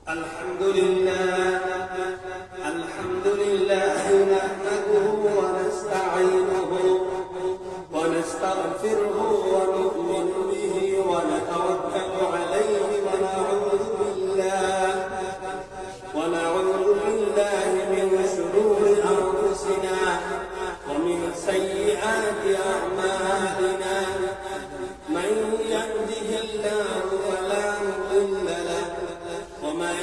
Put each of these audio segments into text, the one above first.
الحمد لله نحمده ونستعينه ونستغفره ونؤمن به ونتوكل عليه ونعوذ بالله من شرور أنفسنا ومن سيئات أعمالنا من يهده الله فلا مضل له ومن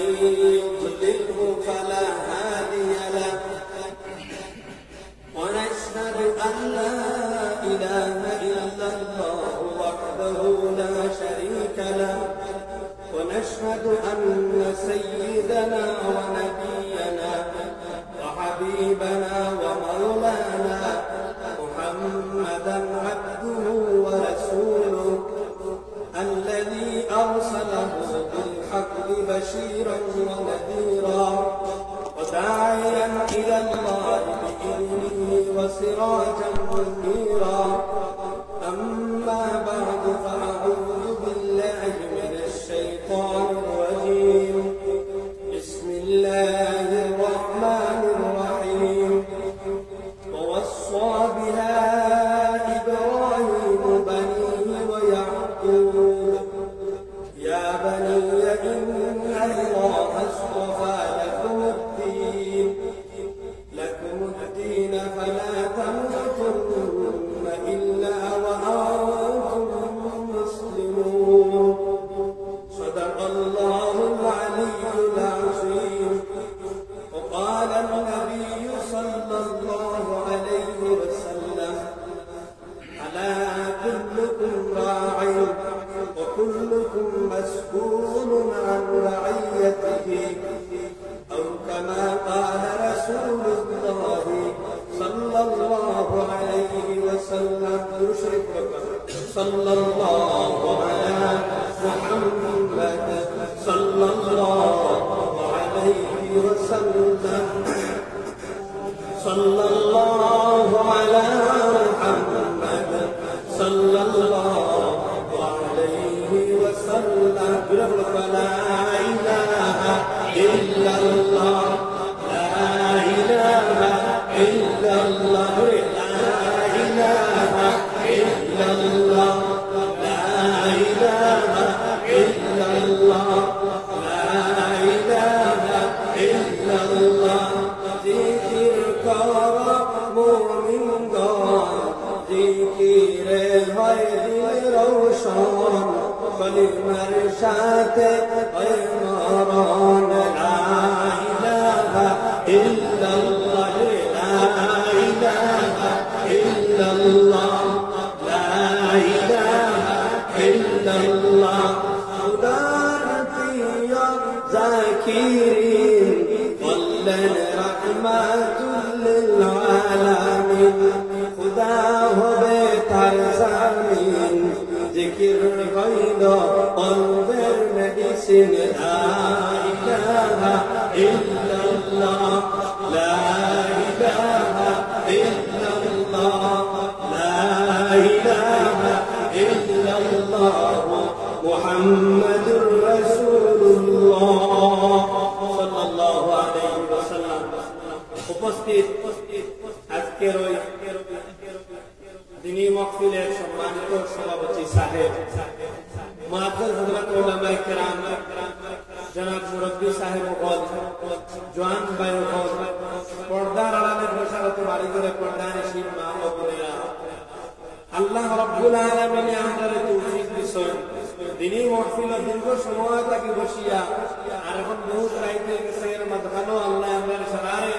يضلله فلا هادي له ونشهد أن لا إله إلا الله وحده لا شريك له ونشهد أن سيدنا ونبينا وحبيبنا ومولانا محمدا عبده ورسوله الذي أرسله بالحق بشيرا ونذيرا وداعيا إلى الله بإذنه وسراجا منيرا أما بعد فأعوذ بالله من الشيطان الرجيم بسم الله الرحمن الرحيم ووصى بها إبراهيم بنيه ويعقوب يا بني إن الله اصطفى لكم الدين فلا تموتن إلا وأنتم مسلمون صدق الله العلي العظيم وقال النبي صلى الله عليه وسلم ألا كلكم راع وكلكم مسؤول عن رعيته أو كما قال رسول الله صلى الله عليه وسلم صلى الله على محمد صلى الله عليه وسلم صلى الله على محمد صلى الله عليه وسلم لا إله إلا الله لا إله إلا الله لا إله إلا الله لا إله إلا الله لا إله إلا الله ذكر كرم مؤمن دار ذكر غير روشن فلمرشات غيران لا إله إلا الله لا إله إلا الله لا إله إلا الله خدارتي يا ذاكرين ولن رحمة للعالمين خداه بيتر زمين ذكر غير قلبر مدسن لا إله إلا الله لا إله إلا الله لا إله إلا الله محمد رسول الله صلى الله عليه وسلم উপস্থিত আজকের ওই দিনী মাহফিলের সম্মানিত সভাপতি সাহেব মুআজ্জিজ হযরত উলামায়ে কেরাম জনাব মুরব্বী সাহেব জওয়ান ভাই পর্দার আড়ালে বসারত বাড়ি করে পর্দানশীল মা ও বোনেরা আল্লাহ রাব্বুল আলামিন আমাদের তৌফিক দিয়েছেন দিনী মাহফিল দীর্ঘ সময় থাকি বসিয়া আর এখন বহুত রাইতে গেছে এর মাঝখানেও আল্লাহ আমাদের সারারে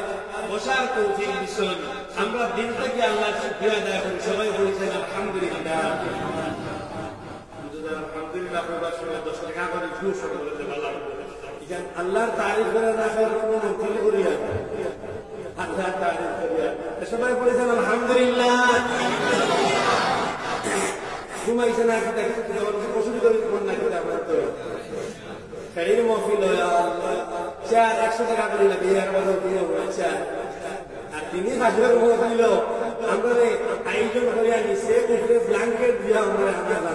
বসার তৌফিক দিয়েছেন আমরা দিন থেকে আল্লাহর শুকরিয়া আদায় করি সবাই বলছেন আলহামদুলিল্লাহ আলহামদুলিল্লাহ প্রবাসী 10 টাকা করে জুস বলতে পারলাম ইজান আল্লাহর তারিফ করে রাখার কোনো মুশকিল করিয়া আল্লাহর তারিফ করিয়া সবাই বলছেন আলহামদুলিল্লাহ ঘুমাইছে না কি দেখতে অসুবিধা কোন না কিতা বলতো শরীর মাহফিল হয় চার 100 টাকা করে লাগে আর বড় দিয়ে হয়েছে আর তিনি হাজার মাহফিল আমরা আয়োজন করিয়া নিছে উপরে ব্ল্যাঙ্কেট দিয়া আমরা জানা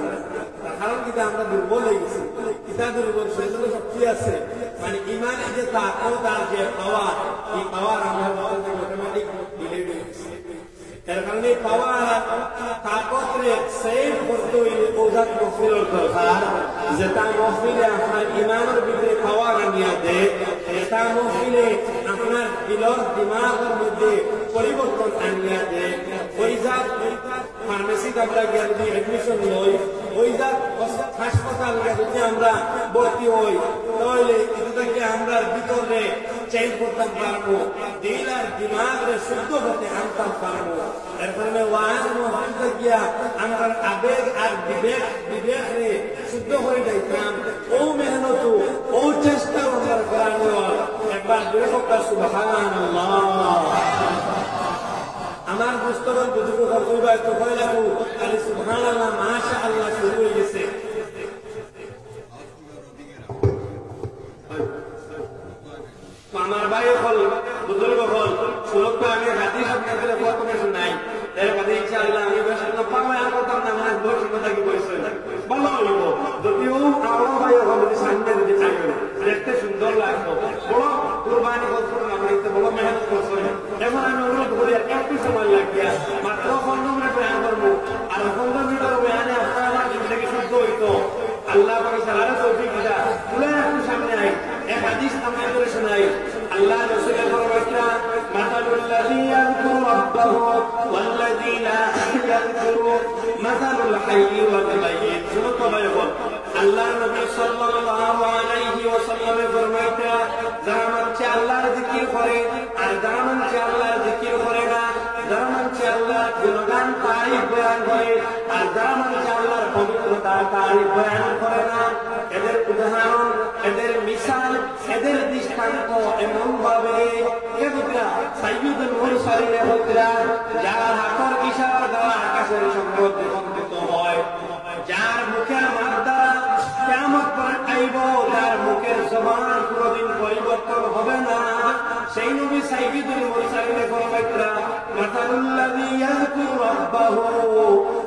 কারণ কিন্তু আমরা দুর্বল হয়ে গেছি। কিতা দুর্বল সেজন্য শক্তি আছে, মানে ইমানের যে তাকত আর যে পাওয়ার, এই পাওয়ার আমার মধ্যে অটোমেটিক ডিলে হয়ে গেছে। এর কারণে পাওয়ার তাকত রে সেভ করতে হইলে ওজাত মহফিলের দরকার, যেটা মহফিলে আপনার ইমানের ভিতরে পাওয়ার আনিয়া দেয়, এটা মহফিলে আপনার দিলর দিমাগের মধ্যে পরিবর্তন আনিয়া দেয়। ওই জাত ফার্মেসিতে আমরা গিয়ে যদি এডমিশন লই, ওই জাত হাসপাতাল গিয়ে যদি আমরা ভর্তি হই, তাহলে এটা থেকে আমরা ভিতরে চেঞ্জ করতে পারবো, দিল আর দিমাগরে শুদ্ধ হতে আনতে পারবো। এর কারণে ওয়াজ মহফিলে গিয়া আমার আবেগ আর বিবেকরে শুদ্ধ হয়ে যাইতাম। ও মেহনত ও চেষ্টা আমরা করানো একবার জোরে হোক সুবহানাল্লাহ। আমার বুঝতগণ বুঝুক কইবা তো কই লাগু খালি সুবহানাল্লাহ মাশাআল্লাহ শুরু হয়ে গেছে। আমার ভাই হল বুজুর্গ হল সুরক্ষ আমি হাদিস আপনাদের প্রথমে শুনাই, এর বাদে ইনশাআল্লাহ আমি বেশ পাওয়া আর কথা না মানে দোষ কথা কি কইছে ভালো হইব। যদিও আমার ভাই হল যদি সামনে যদি চাইবে দেখতে সুন্দর লাগতো, বড় কুরবানি করছেন, আমরা একটু বড় মেহনত করছেন। এখন আমি অনুরোধ করি একটু সময় লাগিয়া মাত্র 15 মিনিট বয়ান করবো, আর 15 মিনিটের বয়ানে আপনার আমার জিন্দগি শুদ্ধ হইতো। আল্লাহ পাকে সারা তৌফিক দিতা তুলে একটু সামনে আই এক হাদিস আমরা করে শোনাই। আল্লাহ রাসূলের ফরমাইতা মাতালুল্লাযী ইয়াযকুরু রাব্বাহু ওয়াল্লাযী লা ইয়াযকুরু মাতালুল হাইয়্যি ওয়াল মাইয়্যিত। শুনো তো ভাই বল, আল্লাহর নবী সাল্লাল্লাহু আলাইহি ওয়াসাল্লামে ফরমাইতা যারা মানুষ আল্লাহর জিকির করে আর যারা মানুষ আল্লাহর জিকির করে না, যারা মানুষ আল্লাহর গুণগান তারিফ বয়ান করে আর যারা মানুষ আল্লাহর পবিত্রতার তারিফ বয়ান করে না, এদের উদাহরণ, এদের মিসাল, এদের দৃষ্টান্ত এমন ভাবে সাইয়্যিদুল মুরসালিনের হতরা যার হাতের ইশারা দ্বারা আকাশের সম্পদ রূপান্তরিত হয়, যার মুখের মাদ্দা কিয়ামত পর্যন্ত আইব, যার মুখের জবান কোনদিন পরিবর্তন হবে না, সেই নবী সাইয়্যিদুল মুরসালিনের ফরমাইতা মাতালুল্লাযী ইয়াযকুরু রাব্বাহু,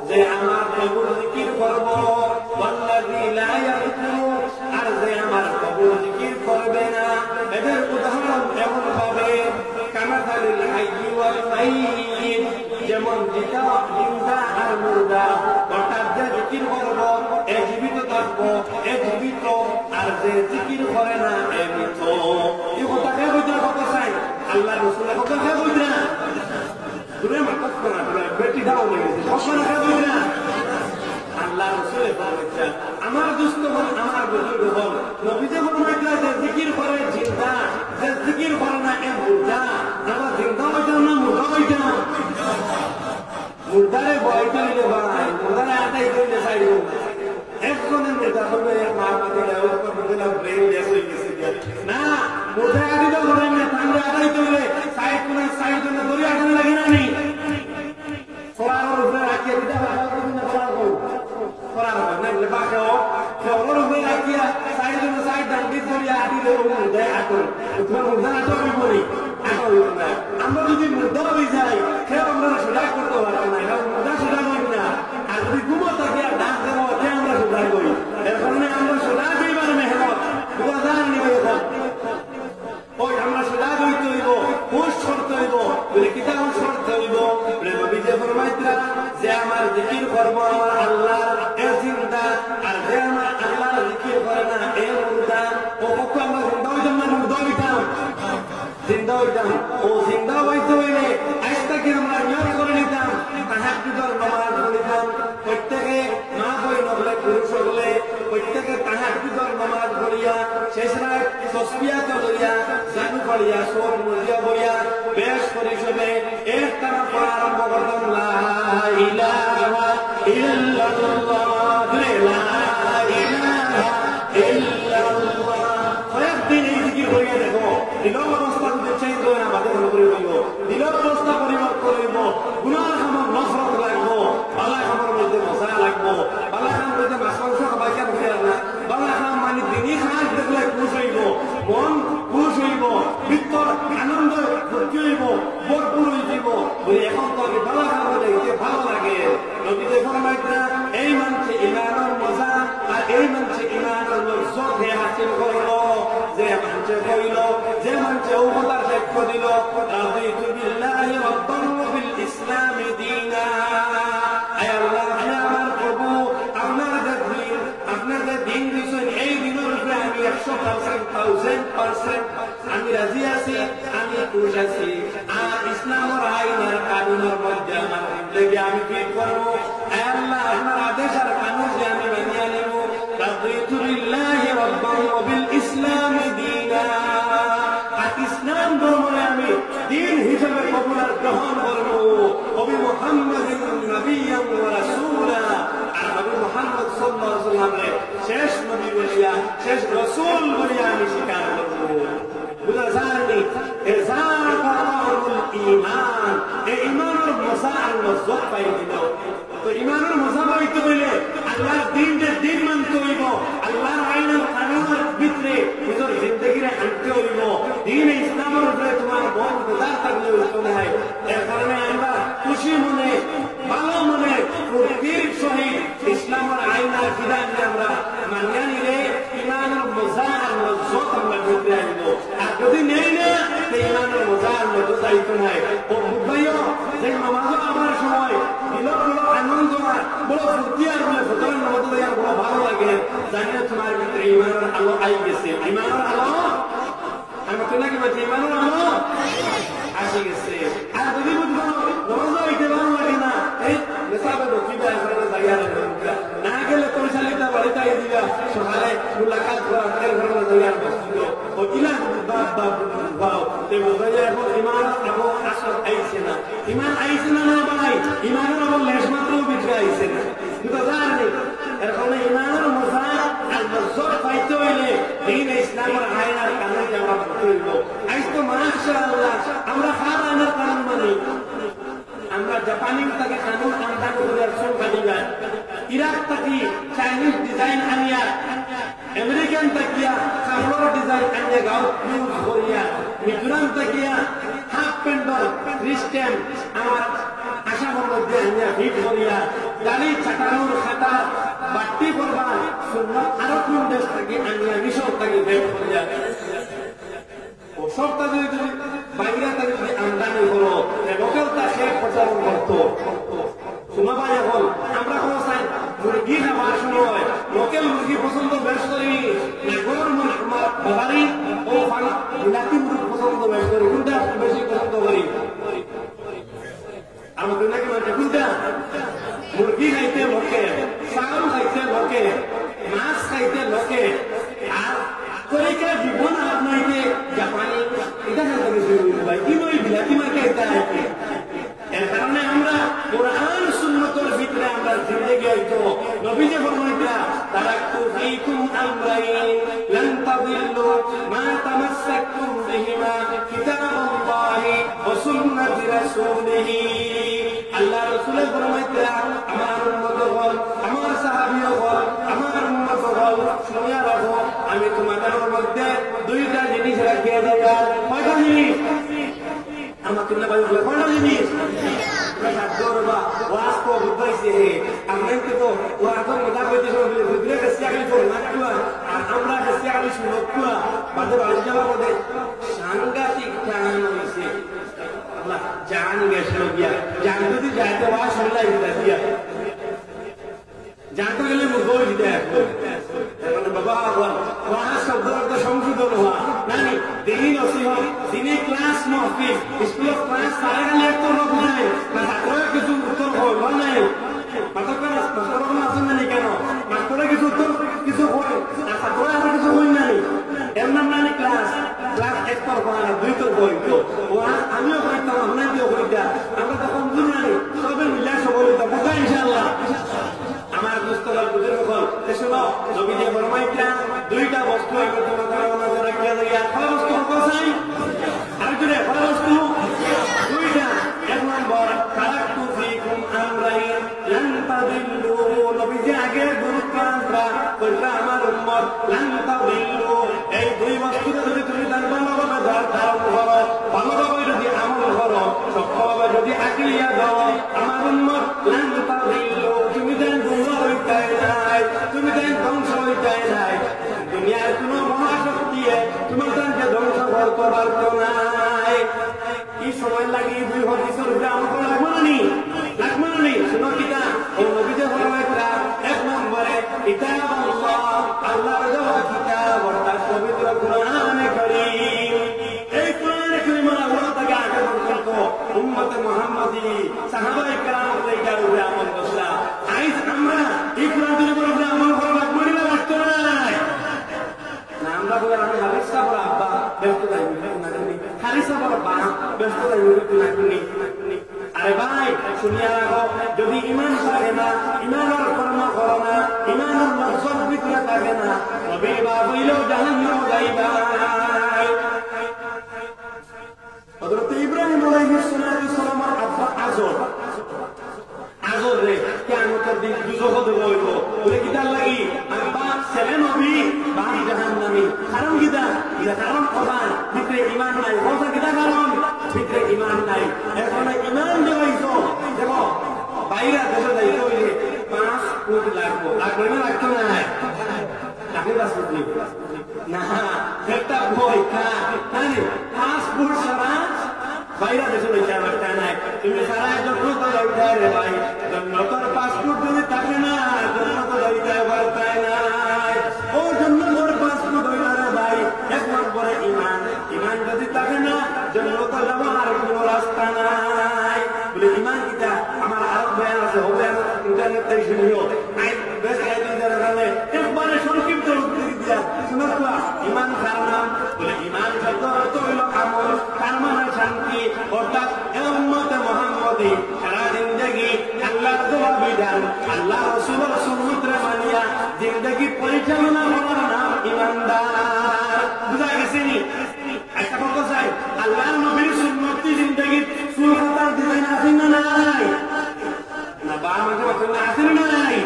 যে আমার প্রভুর জিকির করব, ওয়াল্লাযী লা ইয়াযকুরু, আর যে আমার প্রভুর জিকির করবে না, এদের উদাহরণ এমন ভাবে কামাতালিল হাইয়্যি ওয়াল মাইয়্যিত, যেমন জিন্দা আর মুর্দা, অর্থাৎ যে জিকির করব এ জীবিত থাকবো, এ জীবিত, আর যে জিকির করে না এ মৃত। এই কথা কে বলতে কথা চাই আল্লাহ রাসূলের কথা কে বলতে না দূরে মাতাস করা বেটি দাও নেই কথা কে বলতে না আল্লাহ রাসূলের কথা। আমার দোস্ত বল, আমার বুজুর্গ বল, নবী যে ফরমাইলেন যে জিকির করে জিন্দা, যে জিকির করে না এ মুর্দা। আমরা জিন্দা হইতাম না মুর্দা হইতাম? মুর্দারে বয়টা নিলে ভাই, মুর্দারে আটাই করলে সাইড একজনের নেতা করবে মা পাতে ব্রেন লেস হয়ে গেছে না, মুর্দা আটিটা করেন না, তাহলে আটাই করলে সাইড কোন সাইড জন্য ধরে আটানো লাগে না নেই ফলার উপরে রাখিয়ে দিতে ফলার হবে না বাকেও ফলার উপরে রাখিয়া সাইড জন্য সাইড দাঁড়ি ধরিয়া আটিলে মুর্দা আটল, তোমার মুর্দা আটল করি আমরা যদি মুর্দা হয়ে যাই খেয়ে আমরা সেটা করতে পারবো না, এটা মুর্দা সেটা করি না। আর যদি ঘুমো থাকে আর ডাক দেবো খেয়ে আমরা সেটাই করি, এর কারণে আমরা সেটা করিবার মেহনত নিবে ওই আমরা সেটা করতে হইব, হুশ করতে হইব, বলে কিতা হুশ করতে হইব, নবী যে ফরমাইতা যে আমার জিকির করব আমার আল্লাহ এ জিন্দা, আর যে আমার আল্লাহ জিকির করে না এ মুর্দা। ও পক্ষ আমরা জিন্দা হইতাম না মুর্দা হইতাম? জিন্দা হইতাম। ও জিন্দা হইতে হইলে আজ থেকে আমরা নিয়ম করে নিতাম, তাহাজ্জুদের নামাজ পড়িতাম, প্রত্যেকে মা বই নবলে পুরুষ হলে প্রত্যেকে তাহাজ্জুদের নামাজ পড়িয়া শেষ রাত তসবিহাত লইয়া জানু পড়িয়া সব মুজিয়া বইয়া বেশ পরিষদে এক তারা পড়া আরম্ভ করতাম, লা ইলাহা ইল্লাল্লাহ, লা ইলাহা ইল্লাল্লাহ। কয়েকদিন এই জিকির করিয়া দেখো, দিলর অবস্থা যদি চেঞ্জ হয় না, আমাদের মনে করে হইব, দিলর অবস্থা পরিবর্তন হইব, গুনার খামর নফরত লাগবো, বালা খামর মধ্যে মজা লাগবো, বালা খাম মধ্যে মাছ মাংস খাবাইকা ঢুকে না, বালা খাম মানে দিনই খাস দেখলে খুশ হইব, মন খুশ হইব, ভিতর আনন্দ ভর্তি হইব, ভরপুর হয়ে যাব। বলি এখন তো বালা খাবার দেখতে ভালো লাগে, নবী মঞ্চে কইল, যে মঞ্চে ও কথার সাক্ষ্য দিল, রাদিতু বিল্লাহি রাব্বান ওয়া বিল ইসলামি দীনা। আয় আল্লাহ, আপনি আমার প্রভু, আপনার যে দিন দিয়েছেন, এই দিনের উপরে আমি 100% আমি রাজি আছি, আমি খুশ আছি। আর ইসলামের আইনের কানুনের মধ্যে আমার লেগে আমি কি করবো? আয় আল্লাহ, আপনার আদেশ আর কানুন যে আমি মানিয়ে নেব। রাদিতু বিল্লাহি রাব্বান ওয়া বিল ইসলামি দীনা। আর ইসলাম ধর্মে আমি দিন হিসেবে কবুল আর গ্রহণ করবো। নবী মুহাম্মাদিন নাবিয়্যান ওয়া রাসূলা, আর নবী মুহাম্মদ সাল্লাল্লাহু আলাইহি ওয়াসাল্লামের শেষ নবী বলিয়া, শেষ রাসূল বলিয়া আমি স্বীকার করবো। বুঝা যায়নি? ঈমান, এই ঈমানের মজা আর লজ্জত পাই দিল। তো ঈমানের মজা পাইতে হইলে আল্লাহর দিন মানতে হইব, আল্লাহর আইনের কানুনের ভিতরে নিজের জিন্দগিরে আনতে হইব। দিন ইসলামের উপরে তোমার মন বেজার থাকলে হইতো না। এর কারণে আমরা খুশি মনে, ভালো মনে, প্রকৃতির সহিত ইসলামের আইনের বিধান আমরা মানিয়ে নিলে ঈমানের মজা আর লজ্জত আমরা ভিতরে আনব। আর যদি নেই না, ঈমানের মজা আর লজ্জত আইতো না। ও ভাইও, যে নামাজও আমার সময় আনন্দ আর বড় ফুর্তি আর বলে ফজরের নামাজ দেওয়ার বড় ভালো লাগে, জানি না তোমার ভিতরে ঈমানের আলো আই গেছে। ঈমানের আলো আমি তো নাকি বলছি, ঈমানের আলো আসে গেছে। আর যদি বুঝবো নামাজও হইতে ভালো লাগে না, এই নেশাবে বকিবা এখানে জায়গা না গেলে তোর শালিটা বাড়িতে আই দিবা, সকালে মুলাকাত করা তেল ঘরের জায়গা বসছিল বকিলা বাও তে বোঝাইয়া এখন ঈমান আবো আসল আইছে না। ঈমান আইছে না না ভাই, ঈমানের আবো লেশ মাত্র ভিতরে আইছে না। কিন্তু জানি এর কারণে ঈমানের মজা আর লজ্জত পাইতে হইলে দিন ইসলামের আইনের কানুনকে আমরা করতে হইব। আজ তো মাশাআল্লাহ আমরা হার আইনের কানুন মানি। আমরা জাপানি থেকে কানুন আমদানি করে সংখ্যা দিবেন, ইরাক থেকে চাইনিজ ডিজাইন আনিয়া, আমেরিকান তাকিয়া কাপড় ডিজাইন আনিয়া গাঁও ইউজ করিয়া, মিজোরাম তাকিয়া হাফ প্যান্টর খ্রিস্টান আমার আসামের মধ্যে আনিয়া ফিট করিয়া, দাড়ি চাটানোর খাতা বাট্টি করবার সুন্নাত আরো কোন দেশ থেকে আনিয়া মিশর থেকে বের করিয়া, ও সবটা যদি বাইরে থেকে যদি আমদানি করো, লোকালটা সে প্রচারণ করতো। শোনা ভাই, এখন আমরা কোনো চাই মুরগি খাবার সময় লোকাল মুরগি পছন্দ বেশ করি, আমার বাবারি ও বিলাতি মুরগি পছন্দ বেশ করি, কোনটা বেশি পছন্দ করি? আমাদের নাকি মানে কোনটা? মুরগি খাইতে লোকে, চাউল খাইতে লোকে, মাছ খাইতে লোকে, আর তরিকা জীবন আপনাকে জাপানি এটা ভাই কি বই বিলাতি মাকে এটা আছে। এর কারণে আমরা কোরআন সুন্নতের ভিতরে আমরা জিন্দেগি হইতো নবীজি ফরমাইতা, তারাকতু ফীকুম আমরাইন লান তাদিল্লু মা তামাসসাকতুম বিহিমা কিতাবাল্লাহি ওয়া সুন্নাতি রাসূলিহি। আল্লাহ রাসূল ফরমাইতা, আমার উম্মতগণ, আমার সাহাবীগণ, আমার উম্মতগণ শুনিয়া রাখো, আমি তোমাদের মধ্যে দুইটা জিনিস রাখিয়ে দিলাম। কয়টা জিনিস? আমার তুলনা ভাই বলে কয়টা জিনিস? ওয়াজ তো বুঝাইছে, আমরা কিন্তু ওয়াজের মজা করতে বলে বুঝলে কাছে আগলি পড়ে না কুয়া, আর আমরা কাছে আগলি শুনো কুয়া বাদে বাড়ি যাওয়ার পরে সাংঘাতিক টান হইছে। আল্লাহ জান গেছিল গিয়া, জান যদি যাইতে ওয়াজ শুনলাই দিয়া জানতে গেলে মুখই দিতে মানে বাবা ওয়াজ শব্দ অর্থ সংশোধন হওয়া নানি দিন নসিহত, দিনে ক্লাস মহফিল, স্কুলের ক্লাস সারা গেলে তো লোক নাই না, ছাত্ররা কিছু উত্তর হয় নাই, মাত্র আসেন না কেন, মাত্র কিছু উত্তর কিছু হয় আর ছাত্ররা আবার কিছু হয় নাই, এর নাম নানি ক্লাস। ক্লাস এক তর হয় না, দুই তর হয় তো আমিও করতাম, আপনাকেও করিতা, আমরা তো কমজোর নাই, সবে মিলা সবল হইতাম বুঝা ইনশাআল্লাহ। আমার দুস্তলার বুঝে যখন শোনো নবীজি ফরমাইতা, দুইটা বস্তু আমি তোমাদের মধ্যে রাখিয়া দেই। আর বস্তু কোথায়? আর জুড়ে বস্তু দুইটা। এক নম্বর, তারাকতু ফীকুম আমরাইন লান তাদিল্লু। নবীজি আগে গুরুত্ব আমরা কইরা আমার উম্মত লান তাদিল্লু, এই দুই বস্তুকে যদি তুমি ভালোভাবে ধারণ করো, ভালোভাবে যদি আমল করো, সত্যভাবে যদি আকিয়া দাও, আমার উম্মত লান তাদিল্লু, তুমি দেন গুমরা হইতে নাই, তুমি দেন ধ্বংস হইতে নাই। দুনিয়ার কোন মহাশক্তি দিয়ে তোমার তানকে ধ্বংস করতে পারতো নাই। কি সময় লাগে দুই হাদিসের উপরে আমল লাগবে না নি? লাগবে না নি? শুনো কিতা ও নবীদের ফরমাইতা এক নম্বরে কিতাবুল্লাহ, আল্লাহর দেওয়া কিতাব অর্থাৎ পবিত্র কোরআনে কারীম। এই কোরআনে কারীমের আল্লাহ তাকে আগে পর্যন্ত উম্মতে মুহাম্মাদি সাহাবায়ে কেরামের এইটার উপরে আমল করলা। আইজ আমরা এই কোরআনের উপরে আমল করা লাগবে না, লাগতো না। আমরা বলে আমি হারিসা বড় আব্বা ব্যস্ত যাই না করি, হারিসা বড় বা ব্যস্ত যাই না করি। আরে ভাই শুনিয়া রাখো, যদি ইমান থাকে না, ইমানের কর্ম করো না, ইমানের মকসদ ভিতরে থাকে না, তবে বা হইলেও জাহান্নাম যাইবা। হযরত ইব্রাহিম আলাইহিস সালামের আব্বা আজর রে কিয়ামতের দিন দুজখ দেব হইব বলে কিতার লাগি আব্বা ছেলে নবী বাপ জাহান্নামী। কারণ কিতা? এটা কারণ প্রধান ভিতরে ইমান নাই। বলছে কিতা কারণ? ভিতরে ইমান নাই। এখন ইমান দেওয়াইছো দেখো বাইরে দেশে যাইতে হইলে 5 ফুট লাগবো, লাগবে না লাগতো না? আপনি বাস করলি না একটা বই খা 5 ফুট সারা বাইরে দেশে যাইতে পারতে নাই। তুমি সারা যত্ন তো যাইতে রে ভাই, জন্নতর 5 ফুট যদি থাকে না জন্নত যাইতে পারতে নাই। ও জন্নতর 5 ফুট হইল রে ভাই, এক নম্বরে ইমান। ইমান যদি থাকে না জন্নত যাওয়ার কোনো রাস্তা নাই। বলে ইমান কিতা? আমার আরো বয়ান আছে, হবে ইন্টারনেট থেকে শুনিও। বেশ কয়েকদিন ধরে গেলে একবারে সংক্ষিপ্ত দিয়া শুনো তো ইমান কার নাম? বলে ইমান শব্দ অর্থ হইল আমল, তার মানে শান্তি। অর্থাৎ উম্মতে মুহাম্মাদি সারা জিন্দেগি আল্লাহর দেওয়া বিধান, আল্লাহ রাসূলের সুন্নতরে মানিয়া জিন্দেগি পরিচালনা করার নাম ইমানদার। বুঝা গেছে নি? একটা কথা চাই, আল্লাহর নবীর সুন্নতি জিন্দেগি চুল কাটার ডিজাইন আছে না নাই? না বা মাঝে মাঝে আছে না নাই?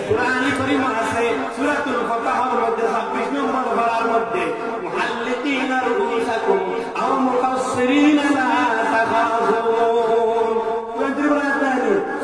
কুরআনে কারীম আছে সূরাতুল ফাতহার মধ্যে 26 নম্বর পারার মধ্যে মুহাল্লিকিনা রুউসাকুম আও মুকাসসিরিনা লা তাখাফুন। কুরআনের বলাতে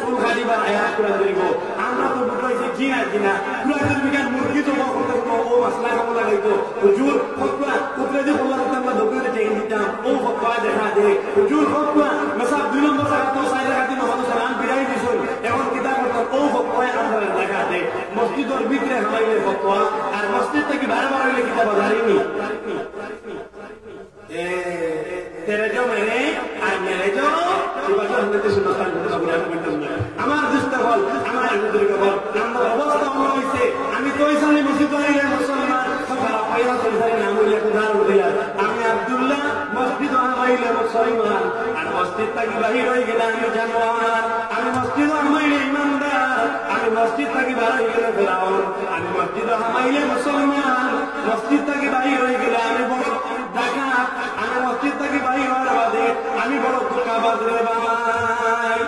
চুল কাটিবার আয়াত কুরআন দিব। আমরা তো বুঝাইছি জিনা জিনা কুরআনের বিজ্ঞান মুরগি তো বলতে ও মাসলা কমলা গাইতো হুজুর ফতোয়া কুতরে দি বলার আমরা দোকানে যাই দিতাম ও ফতোয়া দেখা দে হুজুর ফতোয়া মেসাব 2 নম্বর সারা তো সাইরা গাতি নহলো সালাম বিদায় দিছুন। এখন কিতাব ও ফতোয়া আমরা দেখা দে মসজিদের ভিতরে হামাইলে ফতোয়া আর মসজিদ থেকে বারে বারে হইলে কিতাব জারিনি। তেরে जो मैंने आज मेरे जो জীবন হতে সুন্নাত বলে বলতে আমার দুষ্ট বল আমার বুজুর্গ বল আমার অবস্থা অন্য হইছে। আমি তো ইসলামী মসজিদ হইলে মুসলমান সবার পয়লা সরকারি নাম হইলে উদাহরণ দিয়া আমি আব্দুল্লাহ মসজিদ হইলে মুসলমান আর মসজিদ থেকে বাহির হয়ে গেলে আমি জানোয়ার। আমি মসজিদ হইলে ইমানদার, আমি মসজিদ থেকে বাহির হয়ে গেলে ফেরাউন। আমি মসজিদ হইলে মুসলমান, মসজিদ থেকে বাহির হয়ে গেলে আমি বড় ডাকাত। আমি মসজিদ থেকে বাহির হওয়ার বাদে আমি বড় ধোঁকাবাজ রে বাবা।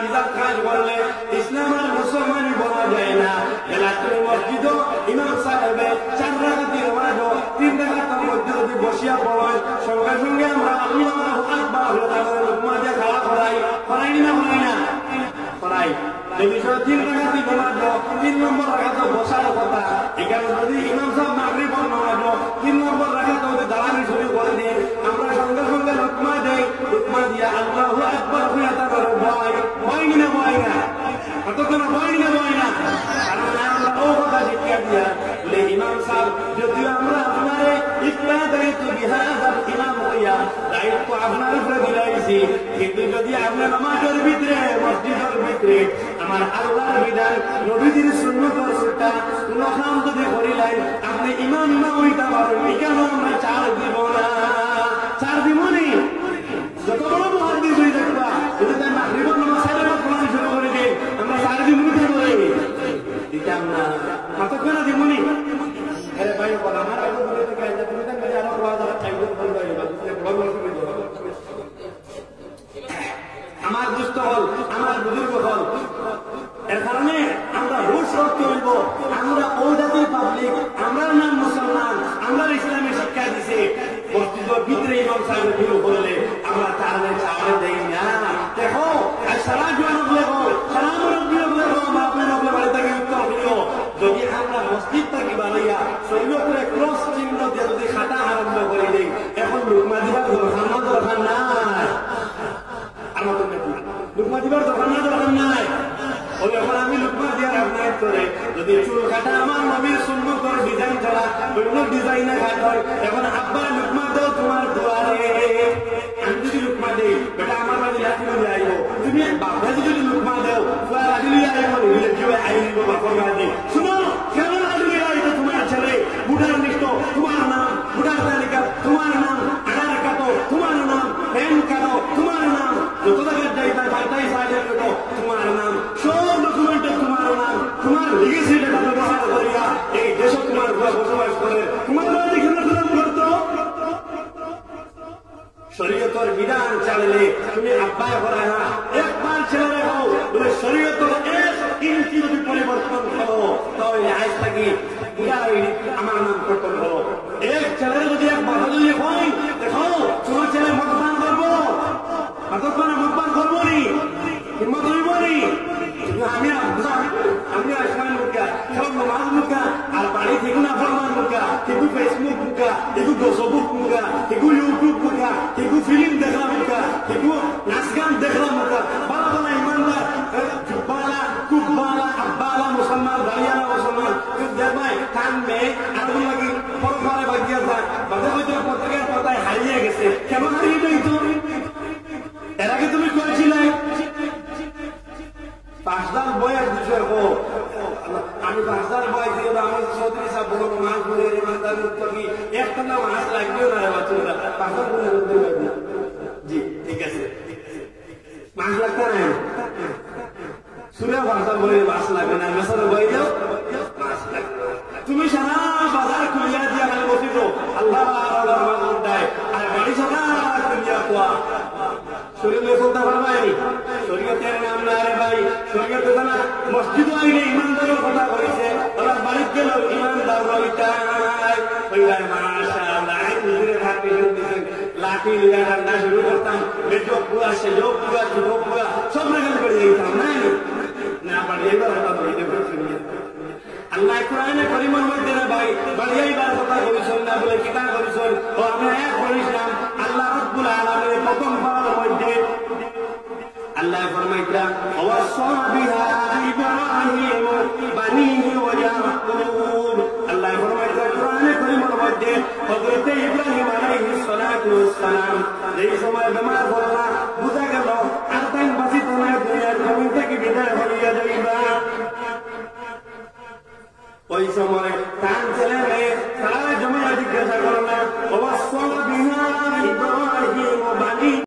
ইজাত কাজ করলে ইসলাম আর মুসলমানই বলা যায় না। এলা তুমি মসজিদ ইমাম সাহেবে 4 রাকাতের নামাজ 3 রাকাতের মধ্যে যদি বসিয়া পড়ে সঙ্গে সঙ্গে আমরা আল্লাহু আকবার বলে তারপরে লুকমা দিয়ে খাওয়া করাই না করাই। যদি 3 রাকাতের নামাজ 3 নম্বর রাকাতে বসার কথা, এখানে যদি ইমাম সাহেব মাগরিব নামাজ 3 নম্বর রাকাতে ওদের দাঁড়ানি শুরু করে দিয়ে আমরা সঙ্গে সঙ্গে লুকমা দেই, লুকমা দিয়ে আল্লাহু আকবার বলে তারপরে ভয় না কতক্ষণ ভয় না। কারণ আমরা ও কথা শিক্ষা দিয়া বলে ইমাম সাহেব যদিও আমরা আপনার ইত্তাদাইতু বিহাযা ইমাম হইয়া দায়িত্ব আপনার উপরে দিলাইছি, কিন্তু যদি আপনি নামাজের ভিতরে মসজিদের ভিতরে আমার আল্লাহর বিধান নবীজির সুন্নতের শিক্ষা কোন কাম যদি করিলাই আপনি ইমাম না হইতে পারেন, কেন আমরা 4 দিব না? 4 দিব নি? যত বড় মুহাদ্দিস হই দেখবা যদি তাই মাগরিবের নামাজ সারা পড়া শুরু করে দেন আমরা 4 দিব না বলে দিতাম না। কতক্ষণ দিব নি? আরে ভাই বলা আমার আগে বলে থেকে আইতা তুমি তো কাজে আরো পড়া যাবে টাইম তো বন্ধ হয়ে যাবে, আমার দুষ্ট হল আমার বুজুর্গ হল। এর কারণে আমরা হুশ রাখতে হইব। আমরা ও জাতি পাবলিক, আমরা নাম মুসলমান, আমরা ইসলামী শিক্ষা দিছে। মসজিদের ভিতরে ইমাম সাহেব শুরু করলে আমরা চালে দেই না। দেখো সারা জোয়ান সালাম আপনার বাড়ি থেকে উত্তর করিও। যদি আমরা মসজিদ থাকি বানাইয়া শরীয়তের ক্রস চিহ্ন দিয়ে যদি খাতা আরম্ভ করি যদি চুল কাটা আমার নবীর সুন্নতের ডিজাইন ছাড়া অন্য ডিজাইনে কাট হয়, এখন আব্বা লুকমা দাও তোমার দুয়ারে। আমি যদি লুকমা দেই বেটা আমার বাড়ি লাঠি লইয়া আইব, তুমি বাবা যদি লুকমা দাও তোমার লাঠি লইয়া আইব, নিলে কেউ আইব বাপর বাড়ি। শুনো, কেন লাঠি লইয়া আইব? তোমার ছেলে বুড়ার নিষ্ঠ তোমার নাম, বুড়ার তালিকা তোমার নাম, আধার কাটো তোমার নাম, প্যান কাটো তোমার নাম, যত জায়গায় যাইতা যাইতাই সাহায্য করো তোমার নাম, সব ডকুমেন্টে তোমার নাম, তোমার লিগেসি ডেটা ব্যবহার করিয়া এই দেশ তোমার বসবাস করে তোমার করতো। শরীয়তের বিধান চাললে তুমি আব্বা করা না, একবার ছেলে হও বলে শরীয়তের 1 ইঞ্চি যদি পরিবর্তন করো তাহলে আজ থাকি আমার নাম করতে হলো। এক ছেলের যদি এক মাথা যদি হয়, দেখো তোমার ছেলে মতপান করবো, মতপান করবো নি, হিম্মত হইব নি? আমি আসমান মুখা সব নমাজ মুখা আর বাড়ি থেকে না ফরমান মুখা, কিন্তু ফেসবুক মুখা, কিন্তু ফেসবুক মুখা, কিন্তু ইউটিউব মুখা, কিন্তু ফিল্ম দেখলাম মুখা, কিন্তু নাচ গান দেখলাম মুখা। বালা বালা ইমানদার বালা খুব বালা আব্বালা মুসলমান দাঁড়িয়ালা মুসলমান দেখবাই কানবে আর লাগি পরপারে বাগিয়া যায় বাদে হয়তো পত্রিকার পাতায় হারিয়ে গেছে। কেন হারিয়ে যাই? তো এর আগে তুমি করেছিলে 5,000 বয়ের বিষয় হোক, আমি 5,000 বয় দিয়ে আমার চৌধুরী সাহেব বলবো মাছ বলে ইমানদার উত্তর কি একটা না মাছ লাগবেও না রে বাচ্চারা 5,000 বলে বলতে পারবি। জি ঠিক আছে, মাছ লাগতে না শুনে 5,000 বলে মাছ লাগবে না, মেসার বই দাও মাছ লাগবে। তুমি সারা বাজার খুলিয়া দিয়া খালি বসিত আল্লাহ দেয় আর বাড়ি সারা খুলিয়া খোয়া শরীরে চলতে পারবাই। শরীয়তের নাম না রে ভাই, শরীয়তে না মসজিদ আইলে ইমানদারের কথা কইছে, ওরা বাড়িতে গেল ইমানদার রইতাই কইলাই মাশাআল্লাহ নিজের হাতে দিতেন লাঠি লিয়া রান্না শুরু করতাম, বেজো পুরা সে লোক পুরা যুবক পুরা সব রেগাল করে দিতাম না না বাড়ি এবার কথা বলতে পারছি। আল্লাহ কোরআনে কারীমের মধ্যে রে ভাই বাড়িয়াইবার কথা কইছেন না বলে কিতা কইছেন ও আমি এক কইছিলাম। আল্লাহ রাব্বুল আলামিন প্রথম পারার মধ্যে আল্লাহ ফরমাইতা ওয়াসা বিহা ইব্রাহিম বানিহি ওয়া ইয়াকুব। আল্লাহ ফরমাইতা কোরআনে কারীমের মধ্যে হযরত ইব্রাহিম আলাইহিস সালাতু ওয়াস সালাম এই সময় বেমার হলো, বুঝা গেল আর তাই বাঁচিত না, দুনিয়ার জমিন থেকে বিদায় হইয়া যাইবা। ওই সময় তার ছেলে মেয়ে তারা জমিয়া জিজ্ঞাসা করো না